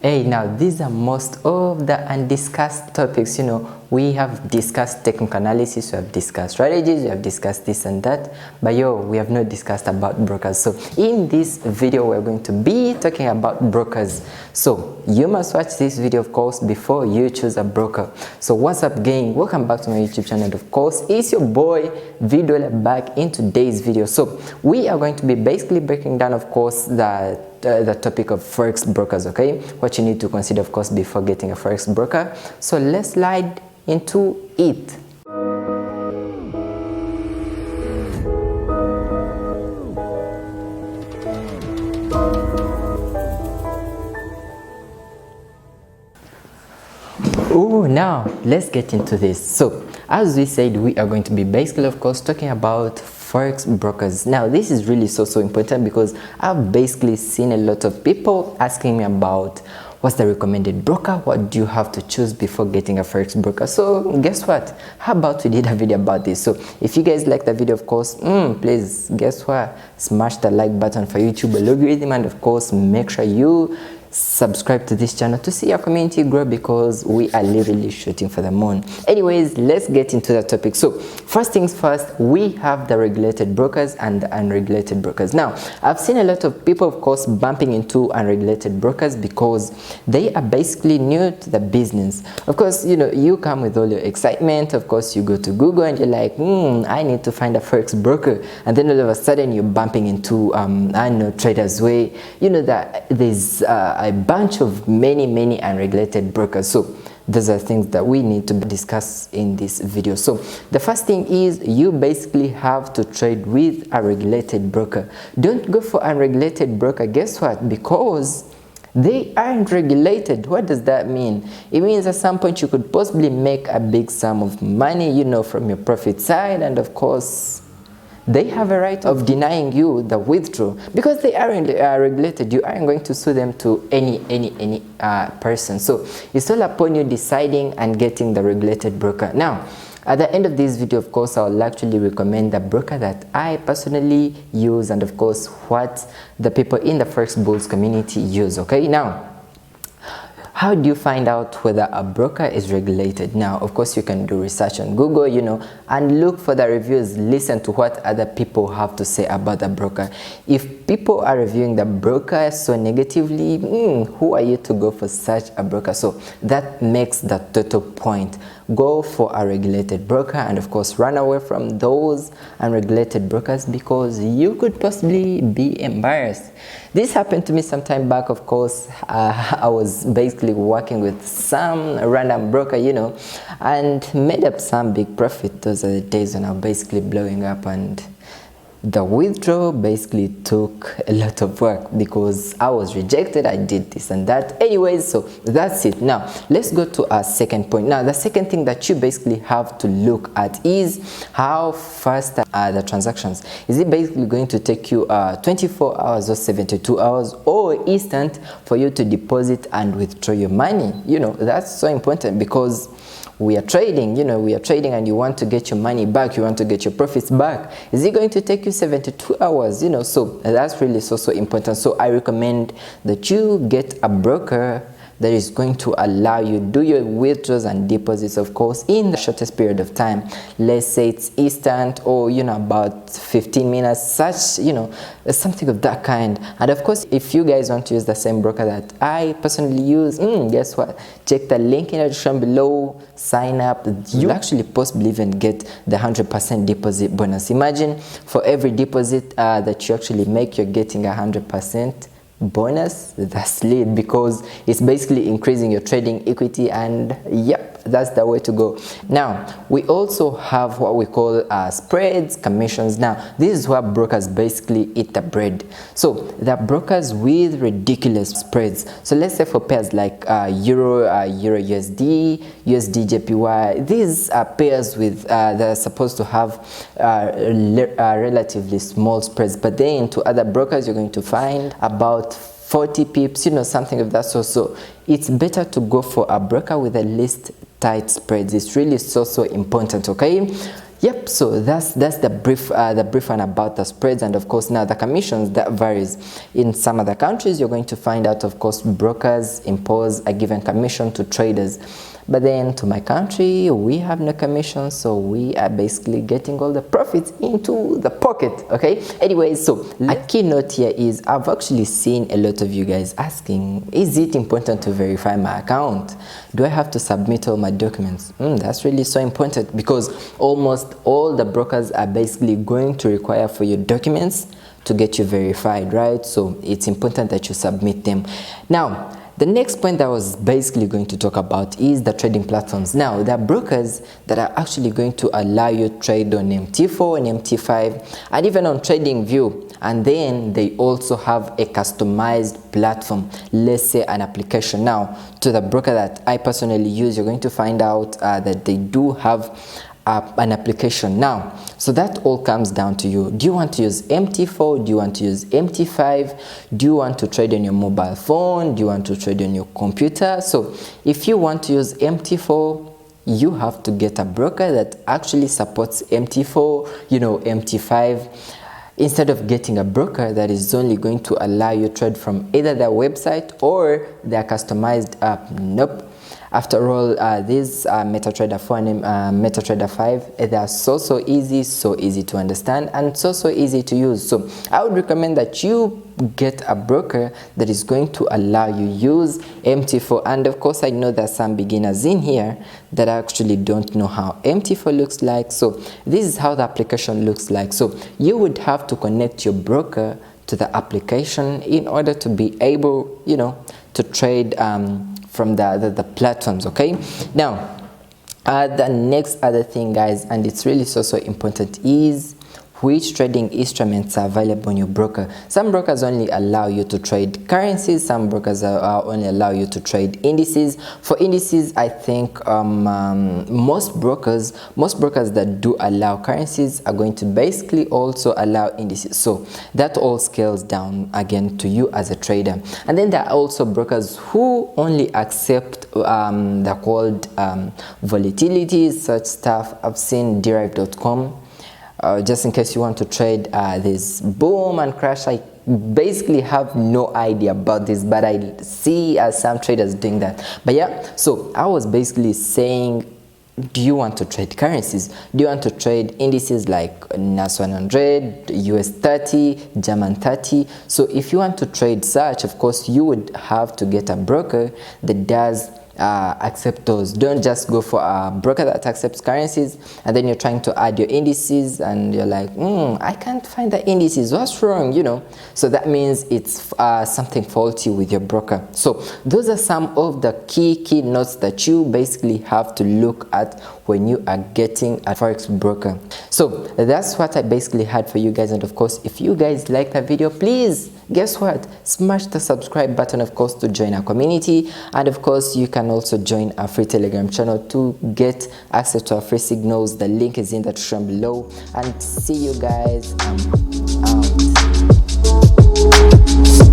Hey, now these are most of the undiscussed topics. We have discussed technical analysis, we have discussed strategies, we have discussed this and that, but we have not discussed about brokers. So in this video, we're going to be talking about brokers. So you must watch this video, of course, before you choose a broker. So what's up, gang? Welcome back to my YouTube channel. Of course, it's your boy Video back in today's video. So we are going to be basically breaking down, of course, the topic of forex brokers. Okay, what you need to consider, of course, before getting a forex broker. So let's slide into it. Oh, now let's get into this. So as we said, we are going to be basically, of course, talking about forex brokers. Now this is really so important because I've basically seen a lot of people asking me about what's the recommended broker, what do you have to choose before getting a forex broker. So guess what, how about we did a video about this. So if you guys like the video, of course, please, guess what, smash the like button for YouTube algorithm, and of course make sure you subscribe to this channel to see our community grow, because we are literally shooting for the moon. Anyways, let's get into the topic. So first things first, we have the regulated brokers and the unregulated brokers. Now I've seen a lot of people, of course, bumping into unregulated brokers because they are basically new to the business. Of course, you come with all your excitement. Of course, you go to Google and you're like, I need to find a forex broker, and then all of a sudden you're bumping into I know Traders Way, that there's a bunch of many unregulated brokers. So those are things that we need to discuss in this video. So the first thing is, you basically have to trade with a regulated broker. Don't go for unregulated broker. Guess what? Because they aren't regulated. What does that mean? It means at some point you could possibly make a big sum of money, from your profit side, and of course they have a right of denying you the withdrawal because they aren't regulated. You aren't going to sue them to any person. So it's all upon you deciding and getting the regulated broker. Now, at the end of this video, of course, I'll actually recommend the broker that I personally use, and of course what the people in the forex bulls community use. Okay, now how do you find out whether a broker is regulated? Now, of course, you can do research on Google, and look for the reviews. Listen to what other people have to say about the broker. If people are reviewing the broker so negatively, who are you to go for such a broker? So that makes the total point. Go for a regulated broker, and of course run away from those unregulated brokers because you could possibly be embarrassed. This happened to me some time back. Of course, I was basically working with some random broker, and made up some big profit. Those are the days when I was basically blowing up, and the withdrawal basically took a lot of work because I was rejected. I did this and that. Anyways, so that's it. Now let's go to our second point. Now the second thing that you basically have to look at is how fast are the transactions. Is it basically going to take you 24 hours or 72 hours or instant for you to deposit and withdraw your money? That's so important because we are trading, and you want to get your money back, you want to get your profits back. Is it going to take you 72 hours? So that's really so important. So I recommend that you get a broker that is going to allow you do your withdrawals and deposits, of course, in the shortest period of time. Let's say it's instant, or about 15 minutes, such, something of that kind. And of course, if you guys want to use the same broker that I personally use, guess what, check the link in the description below, sign up. You actually possibly even get the 100% deposit bonus. Imagine for every deposit that you actually make, you're getting 100% bonus. That's lit because it's basically increasing your trading equity, and yep, that's the way to go. Now we also have what we call spreads, commissions. Now this is where brokers basically eat the bread. So the brokers with ridiculous spreads. So let's say for pairs like euro USD, USD JPY, these are pairs with they're supposed to have relatively small spreads, but then into other brokers you're going to find about 40 pips, something of that sort. So it's better to go for a broker with the least tight spreads. It's really so important. Okay, Yep, so that's the brief one about the spreads. And of course now the commissions, that varies. In some other countries you're going to find out, of course, brokers impose a given commission to traders, but then to my country we have no commission, so we are basically getting all the profits into the pocket. Okay, anyways, so a key note here is I've actually seen a lot of you guys asking, is it important to verify my account? Do I have to submit all my documents? That's really so important, because almost all the brokers are basically going to require for your documents to get you verified, right? So it's important that you submit them. Now the next point that I was basically going to talk about is the trading platforms. Now there are brokers that are actually going to allow you to trade on MT4 and MT5 and even on TradingView, and then they also have a customized platform, let's say an application. Now to the broker that I personally use, you're going to find out that they do have an application now. So that all comes down to you. Do you want to use MT4? Do you want to use MT5? Do you want to trade on your mobile phone? Do you want to trade on your computer? So if you want to use MT4, you have to get a broker that actually supports MT4, you know, MT5, instead of getting a broker that is only going to allow you to trade from either their website or their customized app. Nope. After all, these MetaTrader 4 and MetaTrader 5, they are so easy to understand and so easy to use. So I would recommend that you get a broker that is going to allow you use MT4. And of course, I know there's some beginners in here that actually don't know how MT4 looks like. So this is how the application looks like. So you would have to connect your broker to the application in order to be able, you know, to trade from the platforms. Okay, now the next other thing, guys, and it's really so important, is which trading instruments are available on your broker. Some brokers only allow you to trade currencies, some brokers only allow you to trade indices. For indices, I think most brokers that do allow currencies are going to basically also allow indices. So that all scales down again to you as a trader. And then there are also brokers who only accept they're called volatilities, such stuff. I've seen derive.com. Just in case you want to trade this boom and crash. I basically have no idea about this, but I see some traders doing that. But yeah, so I was basically saying, do you want to trade currencies? Do you want to trade indices like NAS 100, US 30, German 30? So if you want to trade such, of course you would have to get a broker that does accept those. Don't just go for a broker that accepts currencies and then you're trying to add your indices and you're like, I can't find the indices, what's wrong, you know? So that means it's something faulty with your broker. So those are some of the key notes that you basically have to look at when you are getting a forex broker. So that's what I basically had for you guys. And of course, if you guys like the video, please, guess what, smash the subscribe button, of course, to join our community. And of course, you can also join our free Telegram channel to get access to our free signals. The link is in the description below. And see you guys out.